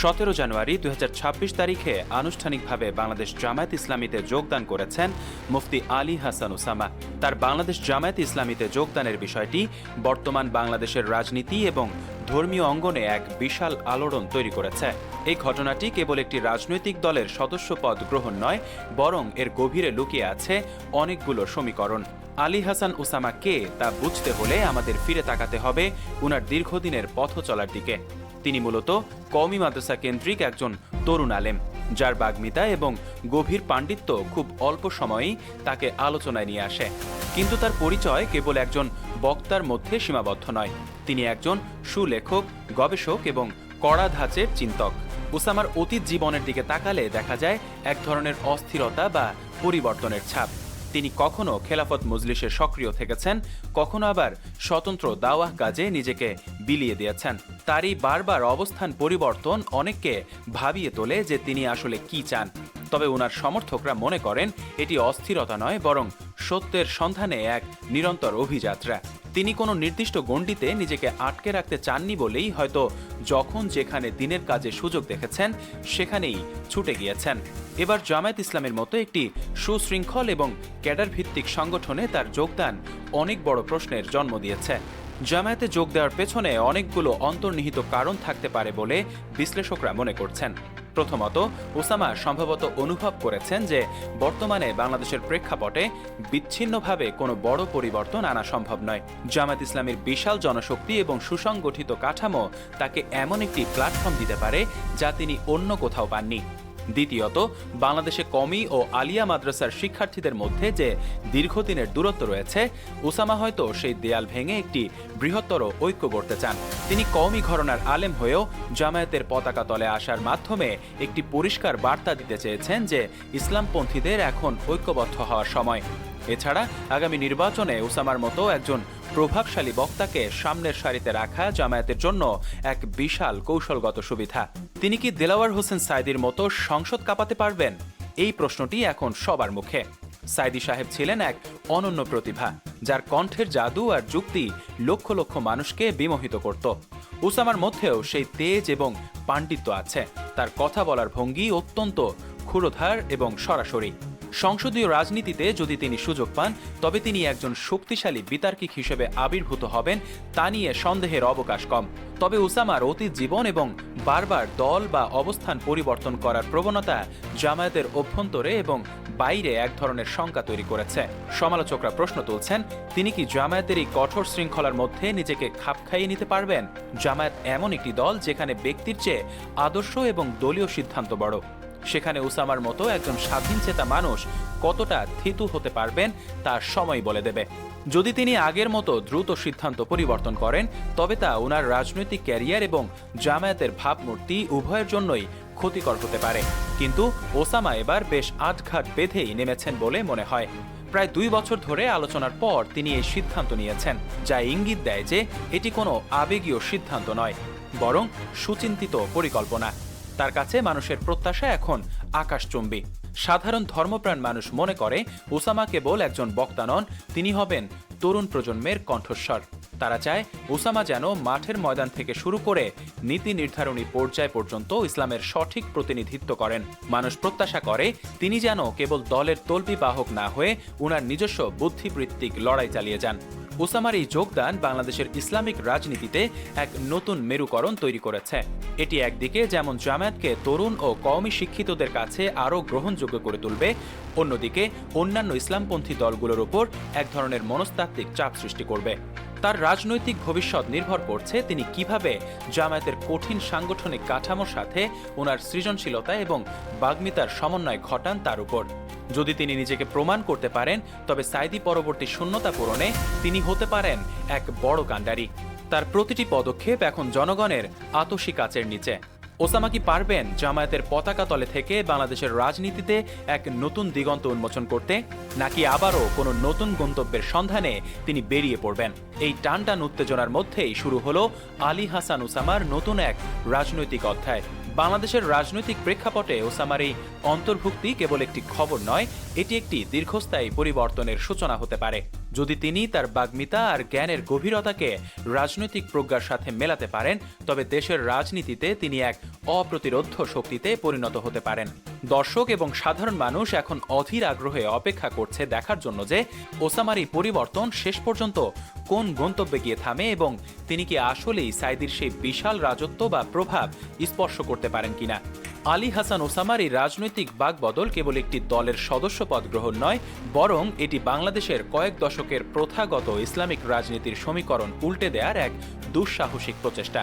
17 জানুয়ারি 2026 তারিখে আনুষ্ঠানিকভাবে বাংলাদেশ জামায়াত ইসলামীতে যোগদান করেছেন মুফতি আলী হাসান ওসামা। তার বাংলাদেশ জামায়াত ইসলামীতে যোগদানের বিষয়টি বর্তমান বাংলাদেশের রাজনীতি এবং ধর্মীয় অঙ্গনে এক বিশাল আলোড়ন তৈরি করেছে। এই ঘটনাটি কেবল একটি রাজনৈতিক দলের সদস্য পদ গ্রহণ নয়, বরং এর গভীরে লুকিয়ে আছে অনেকগুলো সমীকরণ। আলী হাসান ওসামা কে তা বুঝতে হলে আমাদের ফিরে তাকাতে হবে উনার দীর্ঘদিনের পথ চলার দিকে। তিনি মূলত কওমি মাদ্রাসা কেন্দ্রিক একজন তরুণ আলেম, যার বাগ্মিতা এবং গভীর পাণ্ডিত্য খুব অল্প সময়েই তাকে আলোচনায় নিয়ে আসে। কিন্তু তার পরিচয় কেবল একজন বক্তার মধ্যে সীমাবদ্ধ নয়। তিনি একজন সুলেখক, গবেষক এবং কড়া ধাঁচের চিন্তক। ওসামার অতীত জীবনের দিকে তাকালে দেখা যায় এক ধরনের অস্থিরতা বা পরিবর্তনের ছাপ। তিনি কখনো খেলাফত মজলিসে সক্রিয় থেকেছেন, কখনো আবার স্বতন্ত্র দাওয়াহ কাজে নিজেকে বিলিয়ে দিয়েছেন। তারই বারবার অবস্থান পরিবর্তন অনেককে ভাবিয়ে তোলে যে তিনি আসলে কি চান। তবে ওনার সমর্থকরা মনে করেন এটি অস্থিরতা নয়, বরং সত্যের সন্ধানে এক নিরন্তর অভিযাত্রা। তিনি কোনো নির্দিষ্ট গণ্ডিতে নিজেকে আটকে রাখতে চাননি বলেই হয়তো যখন যেখানে দিনের কাজে সুযোগ দেখেছেন সেখানেই ছুটে গিয়েছেন। এবার জামায়াত ইসলামের মতো একটি সুশৃঙ্খল এবং ক্যাডার ভিত্তিক সংগঠনে তার যোগদান অনেক বড় প্রশ্নের জন্ম দিয়েছে। জামায়াতে যোগ দেওয়ার পেছনে অনেকগুলো অন্তর্নিহিত কারণ থাকতে পারে বলে বিশ্লেষকরা মনে করছেন। প্রথমত, ওসামা সম্ভবত অনুভব করেছেন যে বর্তমানে বাংলাদেশের প্রেক্ষাপটে বিচ্ছিন্নভাবে কোনো বড় পরিবর্তন আনা সম্ভব নয়। জামায়াত ইসলামের বিশাল জনশক্তি এবং সুসংগঠিত কাঠামো তাকে এমন একটি প্ল্যাটফর্ম দিতে পারে যা তিনি অন্য কোথাও পাননি। দ্বিতীয়ত, বাংলাদেশে কওমি ও আলিয়া মাদ্রাসার শিক্ষার্থীদের মধ্যে যে দীর্ঘদিনের দূরত্ব রয়েছে, ওসামা হয়তো সেই দেয়াল ভেঙে একটি বৃহত্তর ঐক্য গড়তে চান। তিনি কওমি ঘরানার আলেম হয়েও জামায়াতের পতাকা তলে আসার মাধ্যমে একটি পরিষ্কার বার্তা দিতে চেয়েছেন যে ইসলামপন্থীদের এখন ঐক্যবদ্ধ হওয়ার সময়। এছাড়া আগামী নির্বাচনে ওসামার মতো একজন প্রভাবশালী বক্তাকে সামনের সারিতে রাখা জামায়াতের জন্য এক বিশাল কৌশলগত সুবিধা। তিনি কি দেলাওয়ার হোসেন সাঈদীর মতো সংসদ কাঁপাতে পারবেন? এই প্রশ্নটি এখন সবার মুখে। সাঈদী সাহেব ছিলেন এক অনন্য প্রতিভা, যার কণ্ঠের জাদু আর যুক্তি লক্ষ লক্ষ মানুষকে বিমোহিত করত। ওসামার মধ্যেও সেই তেজ এবং পাণ্ডিত্য আছে। তার কথা বলার ভঙ্গি অত্যন্ত ক্ষুরধার এবং সরাসরি। সংসদীয় রাজনীতিতে যদি তিনি সুযোগ পান, তবে তিনি একজন শক্তিশালী বিতার্কিক হিসেবে আবির্ভূত হবেন, তা নিয়ে সন্দেহের অবকাশ কম। তবে ওসামার অতীত জীবন এবং বারবার দল বা অবস্থান পরিবর্তন করার প্রবণতা জামায়াতের অভ্যন্তরে এবং বাইরে এক ধরনের শঙ্কা তৈরি করেছে। সমালোচকরা প্রশ্ন তুলছেন, তিনি কি জামায়াতের এই কঠোর শৃঙ্খলার মধ্যে নিজেকে খাপ খাইয়ে নিতে পারবেন? জামায়াত এমন একটি দল যেখানে ব্যক্তির চেয়ে আদর্শ এবং দলীয় সিদ্ধান্ত বড়। সেখানে ওসামার মতো একজন স্বাধীনচেতা মানুষ কতটা থিতু হতে পারবেন তা সময় বলে দেবে। যদি তিনি আগের মতো দ্রুত সিদ্ধান্ত পরিবর্তন করেন, তবে তা ওনার রাজনৈতিক ক্যারিয়ার এবং জামায়াতের ভাবমূর্তি উভয়ের জন্যই ক্ষতিকর হতে পারে। কিন্তু ওসামা এবার বেশ আটঘাট বেঁধেই নেমেছেন বলে মনে হয়। প্রায় 2 বছর ধরে আলোচনার পর তিনি এই সিদ্ধান্ত নিয়েছেন, যা ইঙ্গিত দেয় যে এটি কোনো আবেগীয় সিদ্ধান্ত নয়, বরং সুচিন্তিত পরিকল্পনা। তার কাছে মানুষের প্রত্যাশা এখন আকাশচুম্বী। সাধারণ ধর্মপ্রাণ মানুষ মনে করে ওসামা কেবল একজন বক্তা নন, তিনি হবেন তরুণ প্রজন্মের কণ্ঠস্বর। তারা চায় ওসামা যেন মাঠের ময়দান থেকে শুরু করে নীতি নির্ধারণী পর্যায় পর্যন্ত ইসলামের সঠিক প্রতিনিধিত্ব করেন। মানুষ প্রত্যাশা করে তিনি যেন কেবল দলের তল্পি বাহক না হয়ে উনার নিজস্ব বুদ্ধিবৃত্তিক লড়াই চালিয়ে যান। ওসামার এই যোগদান বাংলাদেশের ইসলামিক রাজনীতিতে এক নতুন মেরুকরণ তৈরি করেছে। এটি একদিকে যেমন জামায়াতকে তরুণ ও কওমি শিক্ষিতদের কাছে আরও গ্রহণযোগ্য করে তুলবে, অন্যদিকে অন্যান্য ইসলামপন্থী দলগুলোর উপর এক ধরনের মনস্তাত্ত্বিক চাপ সৃষ্টি করবে। তার রাজনৈতিক ভবিষ্যৎ নির্ভর করছে তিনি কিভাবে জামায়াতের কঠিন সাংগঠনিক কাঠামোর সাথে ওনার সৃজনশীলতা এবং বাগ্মিতার সমন্বয় ঘটান তার উপর। যদি তিনি নিজেকে প্রমাণ করতে পারেন, তবে সাঈদী পরবর্তী শূন্যতা পূরণে তিনি হতে পারেন এক বড় কাণ্ডারি। তার প্রতিটি পদক্ষেপ এখন জনগণের আতশী কাচের নিচে। ওসামা কি পারবেন জামায়াতের পতাকা তলে থেকে বাংলাদেশের রাজনীতিতে এক নতুন দিগন্ত উন্মোচন করতে, নাকি আবারও কোনো নতুন গন্তব্যের সন্ধানে তিনি বেরিয়ে পড়বেন? এই টানটান উত্তেজনার মধ্যেই শুরু হলো আলী হাসান ওসামার নতুন এক রাজনৈতিক অধ্যায়। বাংলাদেশের রাজনৈতিক প্রেক্ষাপটে ওসামার এই অন্তর্ভুক্তি কেবল একটি খবর নয়, এটি একটি দীর্ঘস্থায়ী পরিবর্তনের সূচনা হতে পারে। যদি তিনি তার বাগ্মিতা আর জ্ঞানের গভীরতাকে রাজনৈতিক প্রজ্ঞার সাথে মেলাতে পারেন, তবে দেশের রাজনীতিতে তিনি এক অপ্রতিরোধ্য শক্তিতে পরিণত হতে পারেন। দর্শক এবং সাধারণ মানুষ এখন অধীর আগ্রহে অপেক্ষা করছে দেখার জন্য যে ওসামার এই পরিবর্তন শেষ পর্যন্ত কোন গন্তব্যে গিয়ে থামে এবং তিনি কি আসলেই সাইদির সেই বিশাল রাজত্ব বা প্রভাব স্পর্শ করতে পারেন কিনা। আলী হাসান ওসামার এই রাজনৈতিক বাকবদল কেবল একটি দলের সদস্যপদ গ্রহণ নয়, বরং এটি বাংলাদেশের কয়েক দশকের প্রথাগত ইসলামিক রাজনীতির সমীকরণ উল্টে দেওয়ার এক দুঃসাহসিক প্রচেষ্টা।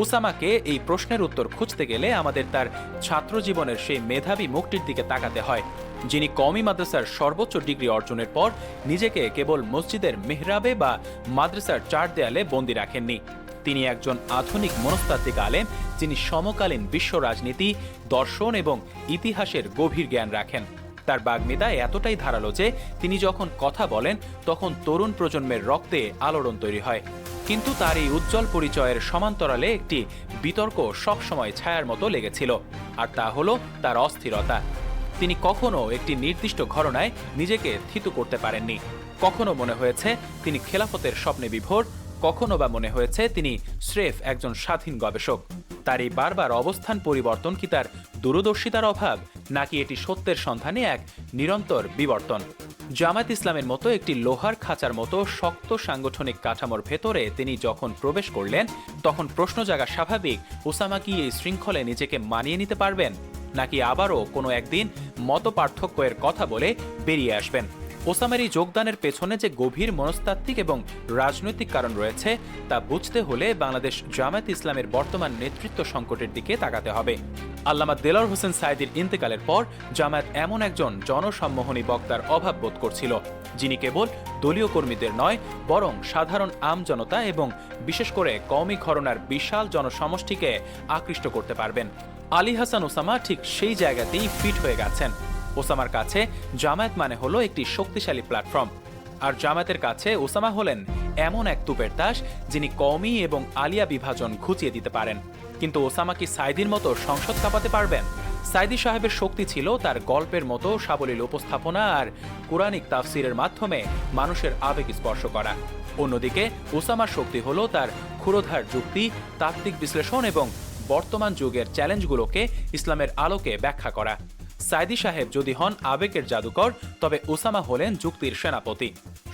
ওসামাকে এই প্রশ্নের উত্তর খুঁজতে গেলে আমাদের তার ছাত্র জীবনের সেই মেধাবী মুখটির দিকে তাকাতে হয়, যিনি কওমি মাদ্রাসার সর্বোচ্চ ডিগ্রি অর্জনের পর নিজেকে কেবল মসজিদের মেহরাবে বা মাদ্রাসার চার দেয়ালে বন্দী রাখেননি। তিনি একজন আধুনিক মনস্তাত্ত্বিক আলেম, যিনি সমকালীন বিশ্ব রাজনীতি, দর্শন এবং ইতিহাসের গভীর জ্ঞান রাখেন। তার বাগ্মিতা এতটাই ধারালো যে তিনি যখন কথা বলেন তখন তরুণ প্রজন্মের রক্তে আলোড়ন তৈরি হয়। কিন্তু তার এই উজ্জ্বল পরিচয়ের সমান্তরালে একটি বিতর্ক সবসময় ছায়ার মতো লেগেছিল, আর তা হলো তার অস্থিরতা। তিনি কখনো একটি নির্দিষ্ট ঘটনায় নিজেকে থিতু করতে পারেননি। কখনো মনে হয়েছে তিনি খেলাফতের স্বপ্নে বিভোর, কখনো বা মনে হয়েছে তিনি স্রেফ একজন স্বাধীন গবেষক। তার এই বারবার অবস্থান পরিবর্তন কি তার দূরদর্শিতার অভাব, নাকি এটি সত্যের সন্ধানে এক নিরন্তর বিবর্তন? জামায়াত ইসলামের মতো একটি লোহার খাঁচার মতো শক্ত সাংগঠনিক কাঠামোর ভেতরে তিনি যখন প্রবেশ করলেন, তখন প্রশ্ন জাগা স্বাভাবিক, ওসামা কি এই শৃঙ্খলে নিজেকে মানিয়ে নিতে পারবেন, নাকি আবারও কোনো একদিন মত পার্থক্যের কথা বলে বেরিয়ে আসবেন? ওসামার এই যোগদানের পেছনে যে গভীর মনস্তাত্ত্বিক এবং রাজনৈতিক কারণ রয়েছে তা বুঝতে হলে বাংলাদেশ জামায়াত ইসলামের বর্তমান নেতৃত্ব সংকটের দিকে তাকাতে হবে। আল্লামা দেলোয়ার হোসেন সাঈদীর ইন্তেকালের পর জামায়াত এমন একজন জনসম্মোহনী বক্তার অভাব বোধ করছিল, যিনি কেবল দলীয় কর্মীদের নয়, বরং সাধারণ আমজনতা এবং বিশেষ করে কওমি ঘরানার বিশাল জনসমষ্টিকে আকৃষ্ট করতে পারবেন। আলী হাসান ওসামা ঠিক সেই জায়গাতেই ফিট হয়ে গেছেন। ওসামার কাছে জামায়াত মানে হলো একটি শক্তিশালী প্ল্যাটফর্ম, আর জামায়াতের কাছে ওসামা হলেন এমন এক তুপের তাস, যিনি কওমি এবং আলিয়া বিভাজন ঘুচিয়ে দিতে পারেন। কিন্তু ওসামা কি সাঈদীর মতো সংসদ কাঁপাতে পারবেন? সাঈদী সাহেবের শক্তি ছিল তার গল্পের মতো সাবলীল উপস্থাপনা আর কুরআনিক তাফসিরের মাধ্যমে মানুষের আবেগ স্পর্শ করা। অন্যদিকে ওসামার শক্তি হলো তার ক্ষুরোধার যুক্তি, তাত্ত্বিক বিশ্লেষণ এবং বর্তমান যুগের চ্যালেঞ্জগুলোকে ইসলামের আলোকে ব্যাখ্যা করা। সাঈদী সাহেব যদি হন আবেগের জাদুকর, তবে ওসামা হলেন যুক্তির সেনাপতি।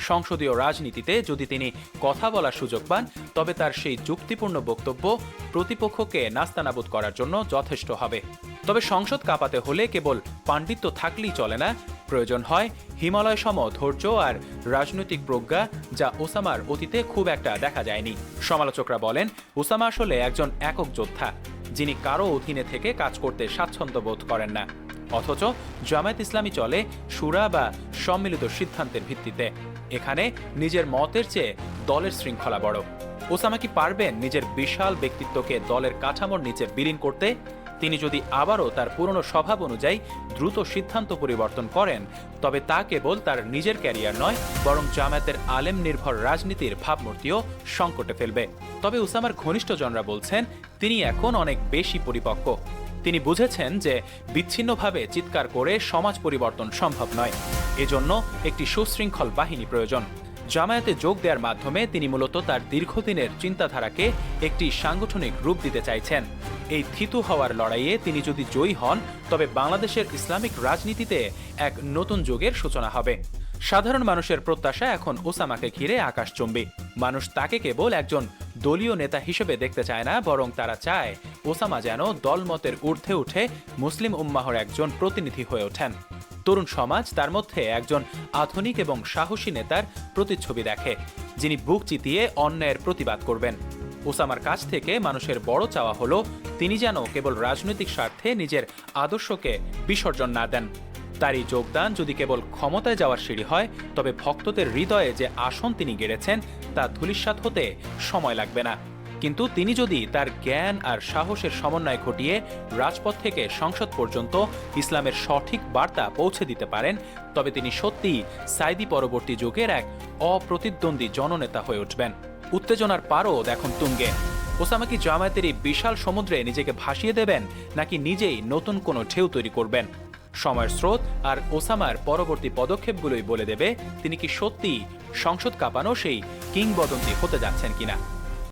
সংসদীয় রাজনীতিতে যদি তিনি কথা বলার সুযোগ পান, তবে তার সেই যুক্তিপূর্ণ বক্তব্য প্রতিপক্ষকে নাস্তানাবুদ করার জন্য যথেষ্ট হবে। তবে সংসদ কাঁপাতে হলে কেবল পাণ্ডিত্য থাকলেই চলে না, প্রয়োজন হয় হিমালয় সম ধৈর্য আর রাজনৈতিক প্রজ্ঞা, যা ওসামার অতীতে খুব একটা দেখা যায়নি। সমালোচকরা বলেন ওসামা আসলে একজন একক যোদ্ধা, যিনি কারো অধীনে থেকে কাজ করতে স্বাচ্ছন্দ্য বোধ করেন না। অথচ জামায়াত ইসলামী চলে শুরা বা সম্মিলিত সিদ্ধান্তের ভিত্তিতে। এখানে নিজের মতের চেয়ে দলের শৃঙ্খলা বড়। ওসামা কি পারবেন নিজের বিশাল ব্যক্তিত্বকে দলের কাঠামোর নিচে বিলীন করতে? তিনি যদি আবারও তার পুরনো স্বভাব অনুযায়ী দ্রুত সিদ্ধান্ত পরিবর্তন করেন, তবে তা কেবল তার নিজের ক্যারিয়ার নয়, বরং জামায়াতের আলেম নির্ভর রাজনীতির ভাবমূর্তিও সংকটে ফেলবে। তবে ওসামার ঘনিষ্ঠজনরা বলছেন তিনি এখন অনেক বেশি পরিপক্ক। তিনি বুঝেছেন যে বিচ্ছিন্নভাবে চিৎকার করে সমাজ পরিবর্তন সম্ভব নয়, এজন্য একটি সুশৃঙ্খল বাহিনী প্রয়োজন। জামায়াতে যোগ দেওয়ার মাধ্যমে তিনি মূলত তার দীর্ঘদিনের চিন্তাধারাকে একটি সাংগঠনিক রূপ দিতে চাইছেন। এই থিতু হওয়ার লড়াইয়ে তিনি যদি জয়ী হন, তবে বাংলাদেশের ইসলামিক রাজনীতিতে এক নতুন যুগের সূচনা হবে। সাধারণ মানুষের প্রত্যাশা এখন ওসামাকে ঘিরে আকাশচুম্বী। মানুষ তাকে কেবল একজন দলীয় নেতা হিসেবে দেখতে চায় না, বরং তারা চায় ওসামা যেন দলমতের ঊর্ধ্বে উঠে মুসলিম উম্মাহর একজন প্রতিনিধি হয়ে ওঠেন। তরুণ সমাজ তার মধ্যে একজন আধুনিক এবং সাহসী নেতার প্রতিচ্ছবি দেখে, যিনি বুক চিতিয়ে অন্যায়ের প্রতিবাদ করবেন। ওসামার কাছ থেকে মানুষের বড় চাওয়া হলো তিনি যেন কেবল রাজনৈতিক স্বার্থে নিজের আদর্শকে বিসর্জন না দেন। তার এই যোগদান যদি কেবল ক্ষমতায় যাওয়ার সিঁড়ি হয়, তবে ভক্তদের হৃদয়ে যে আসন তিনি গেড়েছেন তা ধূলিসাৎ হতে সময় লাগবে না। কিন্তু তিনি যদি তার জ্ঞান আর সাহসের সমন্বয় ঘটিয়ে রাজপথ থেকে সংসদ পর্যন্ত ইসলামের সঠিক বার্তা পৌঁছে দিতে পারেন, তবে তিনি সত্যিই সাঈদী পরবর্তী যুগের এক অপ্রতিদ্বন্দ্বী জননেতা হয়ে উঠবেন। উত্তেজনার পারদ এখন তুঙ্গে। ওসামা কি জামায়াতের এই বিশাল সমুদ্রে নিজেকে ভাসিয়ে দেবেন, নাকি নিজেই নতুন কোনো ঢেউ তৈরি করবেন? সময়ের স্রোত আর ওসামার পরবর্তী পদক্ষেপগুলোই বলে দেবে তিনি কি সত্যি সংসদ কাঁপানো সেই কিংবদন্তি হতে যাচ্ছেন কিনা।